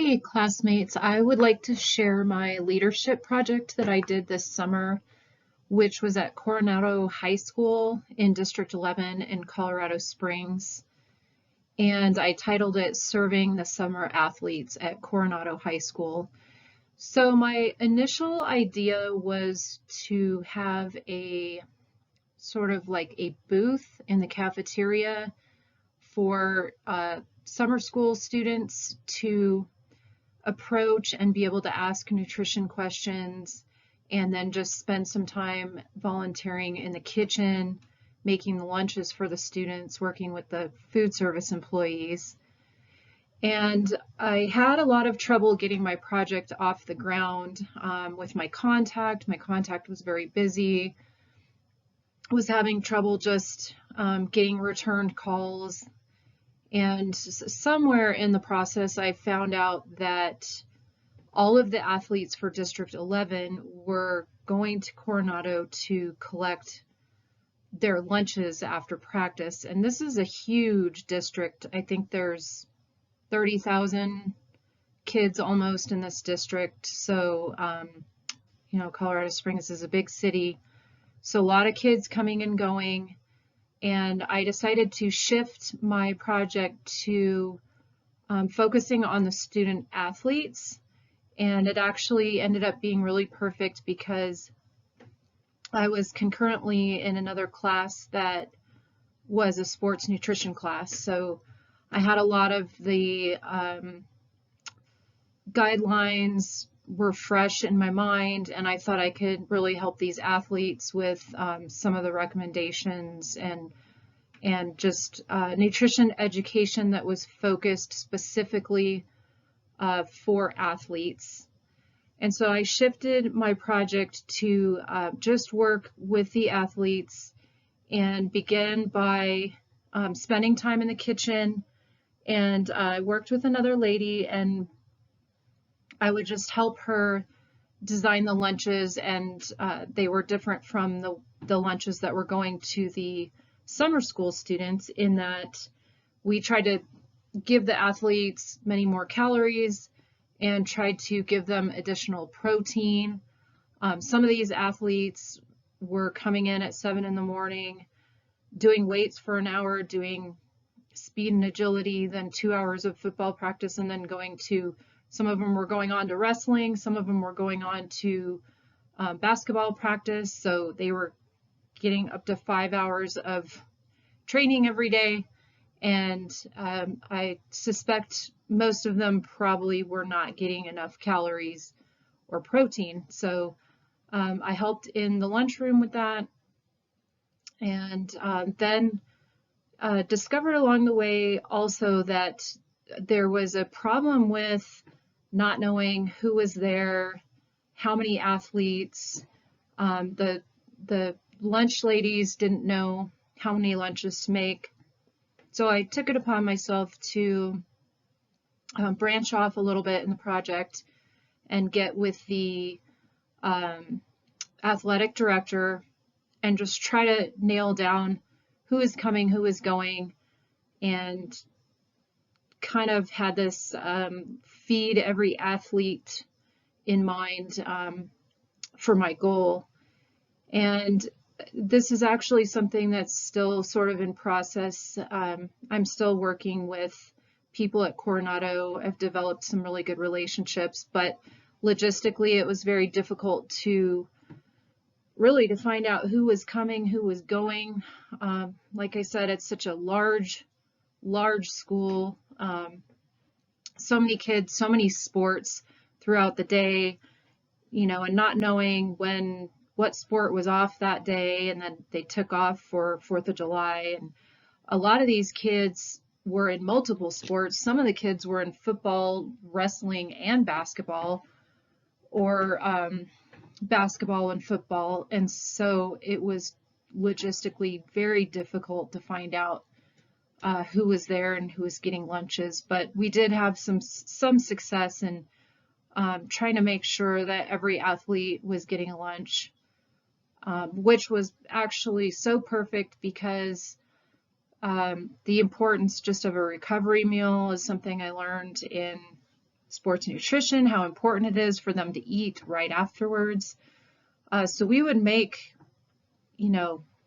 Hey classmates, I would like to share my leadership project that I did this summer, which was at Coronado High School in District 11 in Colorado Springs. And I titled it Serving the Summer Athletes at Coronado High School. So my initial idea was to have a sort of like a booth in the cafeteria for summer school students to approach and be able to ask nutrition questions, and then just spend some time volunteering in the kitchen, making the lunches for the students, working with the food service employees. And I had a lot of trouble getting my project off the ground with my contact. My contact was very busy, was having trouble just getting returned calls. And somewhere in the process, I found out that all of the athletes for District 11 were going to Coronado to collect their lunches after practice. And this is a huge district. I think there's 30,000 kids almost in this district. So, Colorado Springs is a big city. So a lot of kids coming and going. And I decided to shift my project to focusing on the student athletes. And it actually ended up being really perfect because I was concurrently in another class that was a sports nutrition class. So I had a lot of the guidelines were fresh in my mind, and I thought I could really help these athletes with some of the recommendations and just nutrition education that was focused specifically for athletes. And so I shifted my project to just work with the athletes and begin by spending time in the kitchen. And I worked with another lady, and I would just help her design the lunches, and they were different from the lunches that were going to the summer school students, in that we tried to give the athletes many more calories and tried to give them additional protein. Some of these athletes were coming in at 7 in the morning, doing weights for an hour, doing speed and agility, then 2 hours of football practice, and then some of them were going on to wrestling, some of them were going on to basketball practice. So they were getting up to 5 hours of training every day. And I suspect most of them probably were not getting enough calories or protein. So I helped in the lunchroom with that. And then discovered along the way also that there was a problem with not knowing who was there, how many athletes. The lunch ladies didn't know how many lunches to make. So I took it upon myself to branch off a little bit in the project and get with the athletic director and just try to nail down who is coming, who is going, and kind of had this feed every athlete in mind for my goal. And this is actually something that's still sort of in process. I'm still working with people at Coronado. I've developed some really good relationships, but logistically it was very difficult to find out who was coming, who was going. Like I said, it's such a large school. So many kids, so many sports throughout the day, and not knowing what sport was off that day, and then they took off for 4th of July. And a lot of these kids were in multiple sports. Some of the kids were in football, wrestling, and basketball, or basketball and football. And so it was logistically very difficult to find out who was there and who was getting lunches. But we did have some success in trying to make sure that every athlete was getting a lunch, which was actually so perfect because the importance just of a recovery meal is something I learned in sports nutrition, how important it is for them to eat right afterwards. So we would make,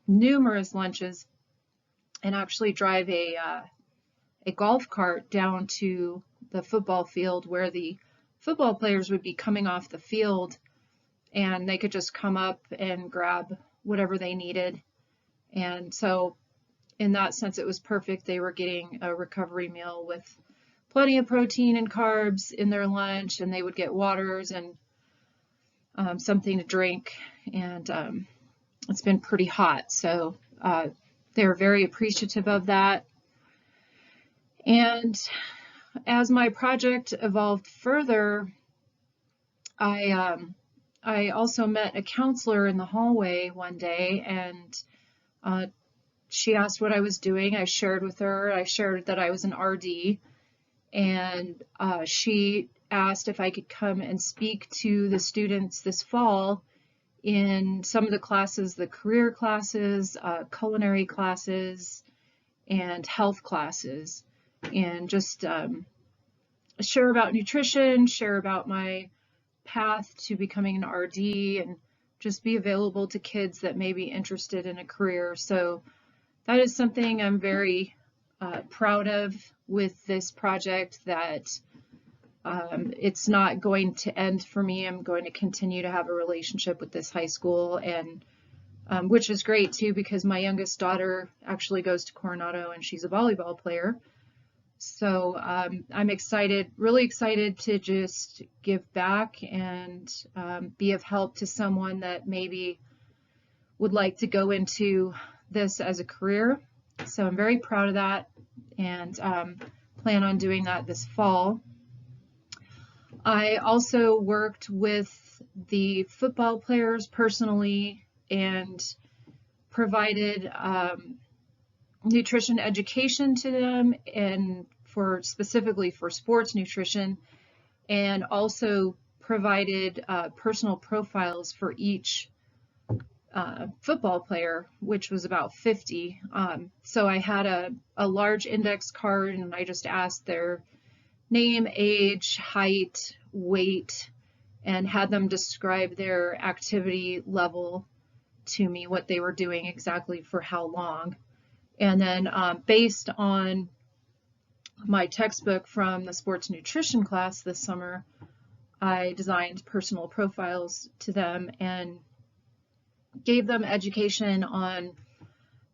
numerous lunches and actually drive a golf cart down to the football field where the football players would be coming off the field, and they could just come up and grab whatever they needed. And so in that sense, it was perfect. They were getting a recovery meal with plenty of protein and carbs in their lunch, and they would get waters and something to drink. And it's been pretty hot, so they're very appreciative of that. And as my project evolved further, I also met a counselor in the hallway one day, and she asked what I was doing. I shared with her. I shared that I was an RD, and she asked if I could come and speak to the students this fall in some of the classes, the career classes, culinary classes, and health classes, and just share about nutrition, share about my path to becoming an RD, and just be available to kids that may be interested in a career. So that is something I'm very proud of with this project, that it's not going to end for me. I'm going to continue to have a relationship with this high school, and which is great too, because my youngest daughter actually goes to Coronado and she's a volleyball player. So I'm excited, really excited to just give back and be of help to someone that maybe would like to go into this as a career. So I'm very proud of that, and plan on doing that this fall. I also worked with the football players personally and provided nutrition education to them, and specifically for sports nutrition, and also provided personal profiles for each football player, which was about 50. So I had a large index card, and I just asked their name, age, height, weight, and had them describe their activity level to me, what they were doing exactly for how long. And then based on my textbook from the sports nutrition class this summer, I designed personal profiles to them and gave them education on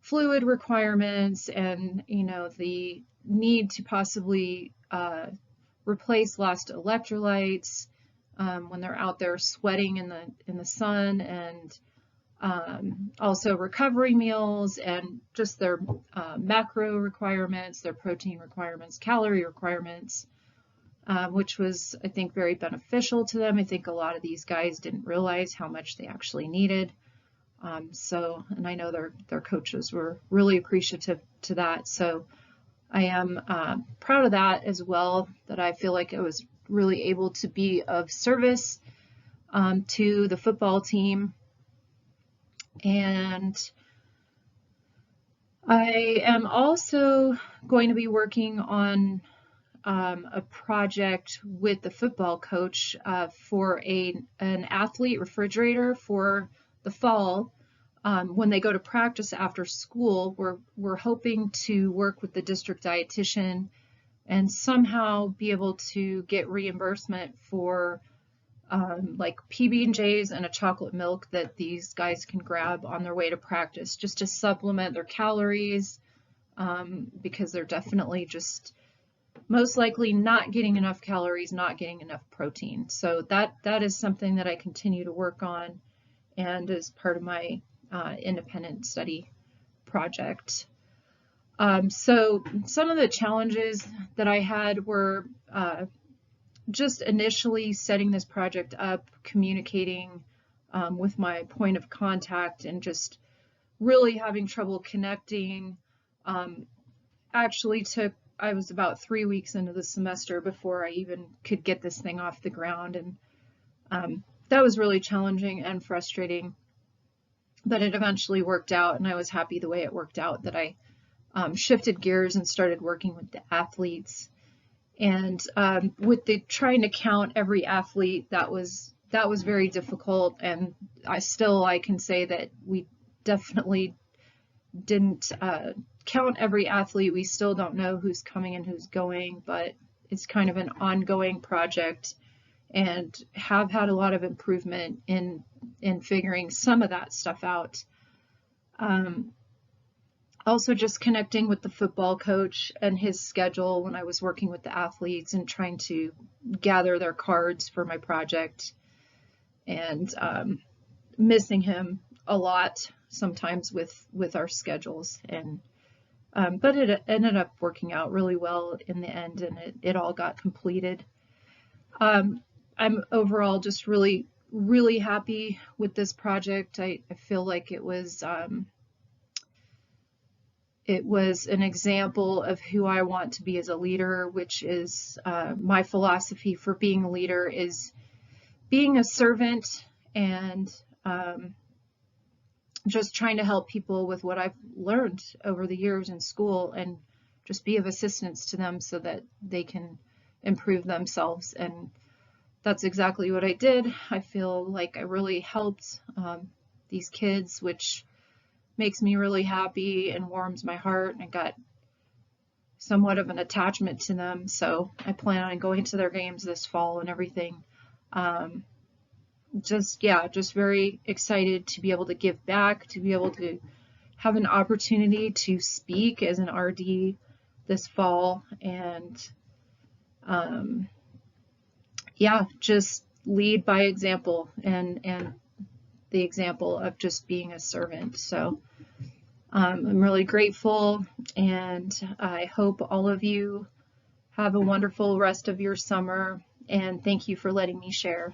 fluid requirements and, the need to possibly replace lost electrolytes when they're out there sweating in the sun, and also recovery meals, and just their macro requirements, their protein requirements, calorie requirements, which was, I think, very beneficial to them. I think a lot of these guys didn't realize how much they actually needed. And I know their coaches were really appreciative to that. So I am proud of that as well, that I feel like I was really able to be of service to the football team. And I am also going to be working on a project with the football coach for an athlete refrigerator for the fall. When they go to practice after school, we're hoping to work with the district dietitian and somehow be able to get reimbursement for like PB&Js and a chocolate milk that these guys can grab on their way to practice, just to supplement their calories, because they're definitely just most likely not getting enough calories, not getting enough protein. So that is something that I continue to work on, and is part of my independent study project. So some of the challenges that I had were just initially setting this project up, communicating with my point of contact, and just really having trouble connecting. I was about 3 weeks into the semester before I even could get this thing off the ground, and that was really challenging and frustrating, but it eventually worked out, and I was happy the way it worked out, that I shifted gears and started working with the athletes. And with the trying to count every athlete, that was very difficult. And I can say that we definitely didn't count every athlete. We still don't know who's coming and who's going, but it's kind of an ongoing project, and have had a lot of improvement in figuring some of that stuff out. Also just connecting with the football coach and his schedule when I was working with the athletes and trying to gather their cards for my project, and missing him a lot sometimes with our schedules. And but it ended up working out really well in the end, and it all got completed. I'm overall just really, really happy with this project. I feel like it was an example of who I want to be as a leader, which is my philosophy for being a leader is being a servant, and just trying to help people with what I've learned over the years in school, and just be of assistance to them so that they can improve themselves. And that's exactly what I did. I feel like I really helped these kids, which makes me really happy and warms my heart. And I got somewhat of an attachment to them, so I plan on going to their games this fall and everything. Just very excited to be able to give back, to be able to have an opportunity to speak as an RD this fall, and just lead by example, and the example of just being a servant. So I'm really grateful, and I hope all of you have a wonderful rest of your summer, and thank you for letting me share.